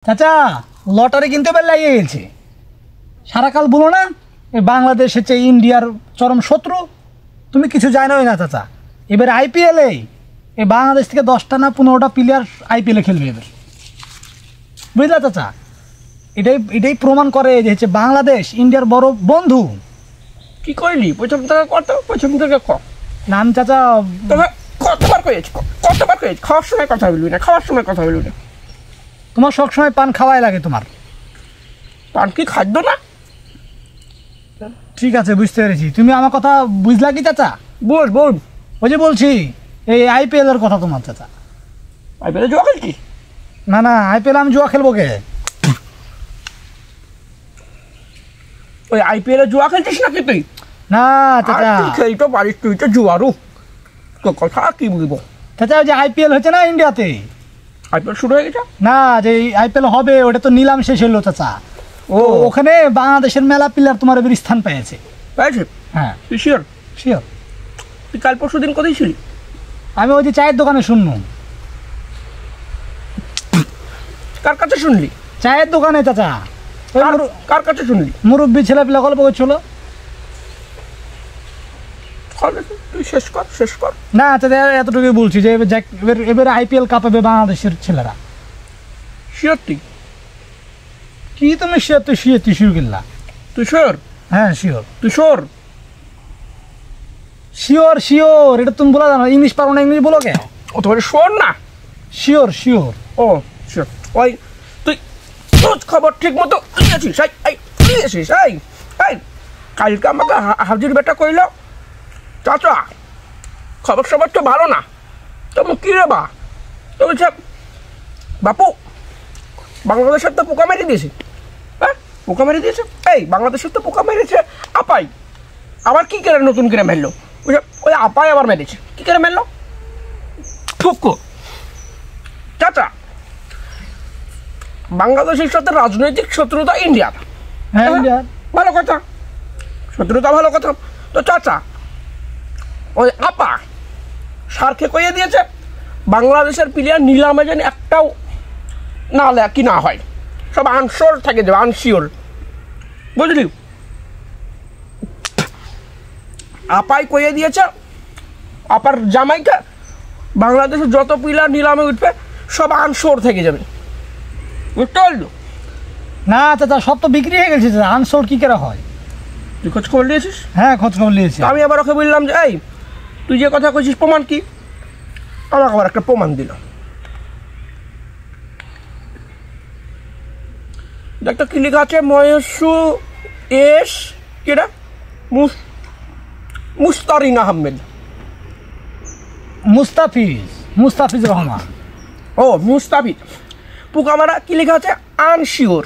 চাচা লটারি কিনতে পারলে গেছে সারাকাল বলো না এই বাংলাদেশ হচ্ছে ইন্ডিয়ার চরম শত্রু। তুমি কিছু জানোই না চাচা। এবার আইপিএলে এই বাংলাদেশ থেকে 10টা না 15টা প্লেয়ার আইপিএলে খেলবে এবার, বুঝলা চাচা? এটাই প্রমাণ করে যে হচ্ছে বাংলাদেশ ইন্ডিয়ার বড় বন্ধু। কি করলি প্রথম থেকে নাম চাচা কতবার করেছি খাওয়ার সময় কথা বলবি না তোমার সবসময় পান খাওয়াই লাগে। তোমার পান কি খাদ্য না? ঠিক আছে, বুঝতে পেরেছি। তুমি আমার কথা বুঝলা কি চাচা? বল ওই যে বলছি এই আইপিএল এর কথা তোমার চাচা। আইপিএলে জুয়া খেলছিস? না আইপিএল আমি জুয়া খেলবো কে? ওই আইপিএলে জুয়া খেলছিস নাকি তুই? না চাচা, তুই খেলতে পারিস, তুই তো জুয়ারু। তোর কথা কি বলবো চাচা? ওই যে আইপিএল হচ্ছে না ইন্ডিয়াতে, আইপিএল শুরু হয়ে গেছে না যে আইপিএল হবে ওটা তো নিলাম শেষ হলো চাচা। ওখানে বাংলাদেশের মেলা প্লেয়ার তোমার এবার স্থান পেয়েছে। হ্যাঁ তুই শিওর? শিওর। তুই কাল পরশু দিন কোথায় ছিলি? আমি ওই যে চায়ের দোকানে শুনলাম। কার কাছে শুনলি? চায়ের দোকানে চাচা। কার কাছে শুনলি? মুরব্বী ছেলে পিলা গল্প করছিল। তুই শেষ কর। না চাচা, এতটুকুই বলছি যে এবার আইপিএল কাপাবে বাংলাদেশের ছেলেরা। শিওর? তুই কি তুমি শিওর? তুই শিওর কিনলা? তুই শিওর? হ্যাঁ শিওর। তুই শিওর এটা তুমি বলা জানো? ইংলিশ পারো না? ইংলিশ বলো কে? ও তো শিওর না? শিওর। ও শিওর। ওই তুই রোজ খবর ঠিক মতো নিয়েছিস? কালকে আমাকে হাজির বেটা কইল, চাচা খবর সবার তো ভালো না। তো কি রে বা? তো বলছে বাপু বাংলাদেশের তো পোকা মেরে দিয়েছে। হ্যাঁ পোকা মেরে দিয়েছে? এই বাংলাদেশের তো পোকা মেরেছে আপাই, আবার কি করে নতুন করে মারলো? ওই আপাই আবার মেরেছে, কি করে মারলো? ঠুকো চাচা, বাংলাদেশের সাথে রাজনৈতিক শত্রুতা ইন্ডিয়ার। হ্যাঁ ভালো কথা, শত্রুতা ভালো কথা। তো চাচা ওই আপা সারকে কইয়ে দিয়েছে বাংলাদেশের প্লেয়ার নিলামে যেন একটাও না হয়, সব আনশোর থাকে যাবে, আনশিওর, বুঝলি? আপাই কইয়ে দিয়েছে আপার জামাইকে বাংলাদেশের যত প্লেয়ার নিলামে উঠবে সব আনশোর থেকে যাবে, বুঝতে পারলো? না চাচা, সব তো বিক্রি হয়ে গেছে চাচা, আনশোর কি করে হয়? তুই খোঁজ খবর নিয়েছিস? হ্যাঁ খোঁজ খবর নিয়েছি। আমি আবার ওকে বললাম যে এই তুই যে কথা কইছিস প্রমাণ কি? আমাকে আবার একটা প্রমাণ দিল। একটা কি লেখা আছে, মহেশু এস কেটা মুস্তারিন আহমেদ, মুস্তাফিজ রহমান। ও মুস্তাফিজ। পোকামারা কি লেখা আছে? আনশিওর।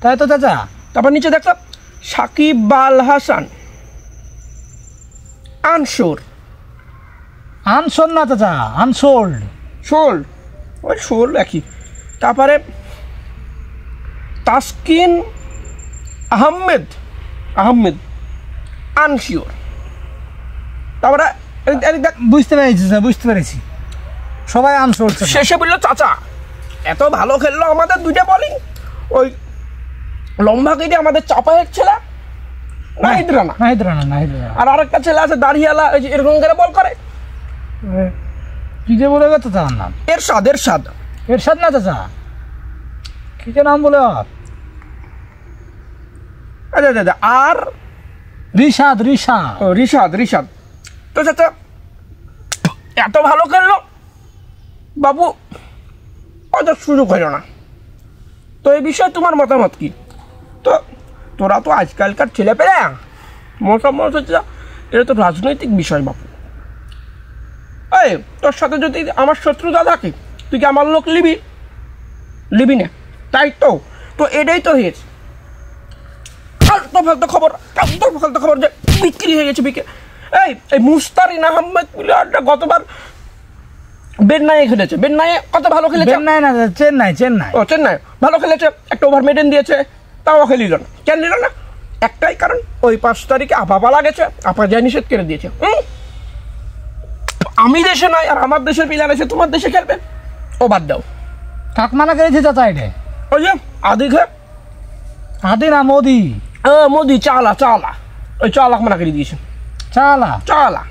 তাই তো চাচা। তারপর নিচে দেখো সাকিব আল হাসান, আনশোর না চাচা, আনসোল্ড। ওই শোল একই। তারপরে তাসকিন আহমেদ আনশিওর। তারপরে বুঝতে পেরেছি সবাই আনসোল্ড। শেষে বললো চাচা এত ভালো খেললো আমাদের দুইটা বলিং, ওই লম্বা কেটে আমাদের চাপায়ের ছেলে নাহিদ রানা, আর আরেকটা ছেলে আছে দাড়িয়ালা, এরকম করে বল করে। কি যে বলে গেছে তার নাম? এরশাদ না চাচা, কি যে নাম বলে? আর রিশাদ। তো চাচা এত ভালো খেললো, বাবু ওদের সুযোগ হইল না। তো এই বিষয়ে তোমার মতামত কি? তো তোরা তো আজকালকার ছেলে পেলে মতামত হচ্ছে এটা তো রাজনৈতিক বিষয় বাপু। এই তোর সাথে যদি আমার শত্রুতা থাকে তুই কি আমার লোক লিবি না? তাই তো এটাই তো হয়েছে। ফালতু খবর যে বিক্রি হয়ে গেছে। এই মুস্তারিন আহমেদ প্লেয়ারটা গতবার বেন্নাইয়ে খেলেছে। বেন্নাইয়ে কত ভালো খেলেছে? চেন্নাই ভালো খেলেছে, একটা ওভার মেডেন দিয়েছে, তাও খেলিল না। কেন নিল না? একটাই কারণ, ওই 5 তারিখে আপা পালা গেছে, আপা যা নিষেধ করে দিয়েছে। আমি দেশে নাই আর আমার দেশের প্লেয়ার এসে তোমার দেশে খেলবে, ও বাদ দাও। কাক মানা করেছে চাচা এটা? ওই যে আদি খে আদি না মোদি? মোদি চালা চালা, ওই চালাক মানা করে দিয়েছে, চালা চালা।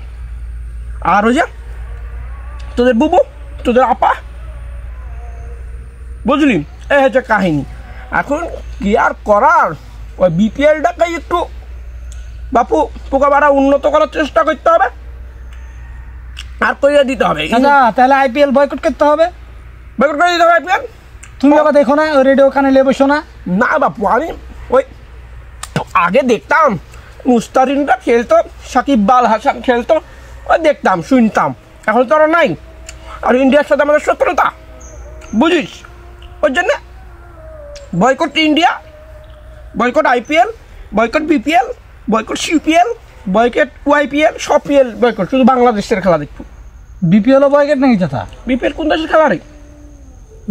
আর ওই যে তোদের বুবু, তোদের আপা, বুঝলি, এই হচ্ছে কাহিনী। এখন কি আর করার, ওই বিপিএলটাকে একটু বাপু পোকা বাড়া উন্নত করার চেষ্টা করতে হবে আর করিয়ে দিতে হবে। চাচা তাহলে আইপিএল বয়কট করতে হবে, বয়কট করে দিতে হবে আইপিএল। তুমি আবার দেখো না ওই রেডিও কানে বসো না? না বাপু, আমি ওই আগে দেখতাম মুস্তারিনটা খেলতো, সাকিব আল হাসান খেলতো, ওই দেখতাম শুনতাম, এখন তো আর নাই। আর ইন্ডিয়ার সাথে আমাদের শত্রুতা, বুঝিস, ওই জন্যে boycott India, boycott IPL, boycott BPL, boycott CPL, boycott YPL, সব পিএল বয়কট, শুধু বাংলাদেশের খেলা দেখবো। বিপিএলও বয়কট নাকি চাচা? বিপিএল কোন দেশের খেলা রে?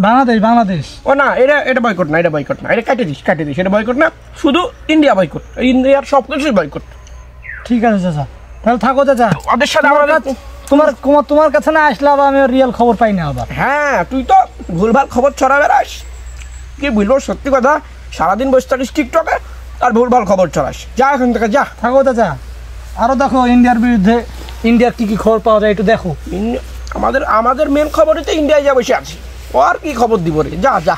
বাংলাদেশ, বাংলাদেশ। ও না, এটা বয়কট না, এটা বয়কট না, এটা কাটে দিস, এটা বয়কট না, শুধু ইন্ডিয়া বয়কট, ইন্ডিয়ার সব কিছুই বয়কট। ঠিক আছে চাচা, তাহলে থাকো চাচা। ওদের সাথে আমাদের তোমার কাছে না আসলে আবার আমি রিয়েল খবর পাই না আবার। হ্যাঁ, তুই তো ভুলভাল খবর ছড়া বেড়াস, কি বলবো সত্যি কথা, সারাদিন বসে থাকিস টিকটকে আর ভুলভাল খবর ছড়াস। যা এখান থেকে যা। থাকো চাচা, আরো দেখো ইন্ডিয়ার বিরুদ্ধে ইন্ডিয়ার কি কি খবর পাওয়া যায় একটু দেখো। আমাদের মেন খবরই তো ইন্ডিয়ায় যা বসে আছি, ও আর কি খবর দিব রে, যা যা।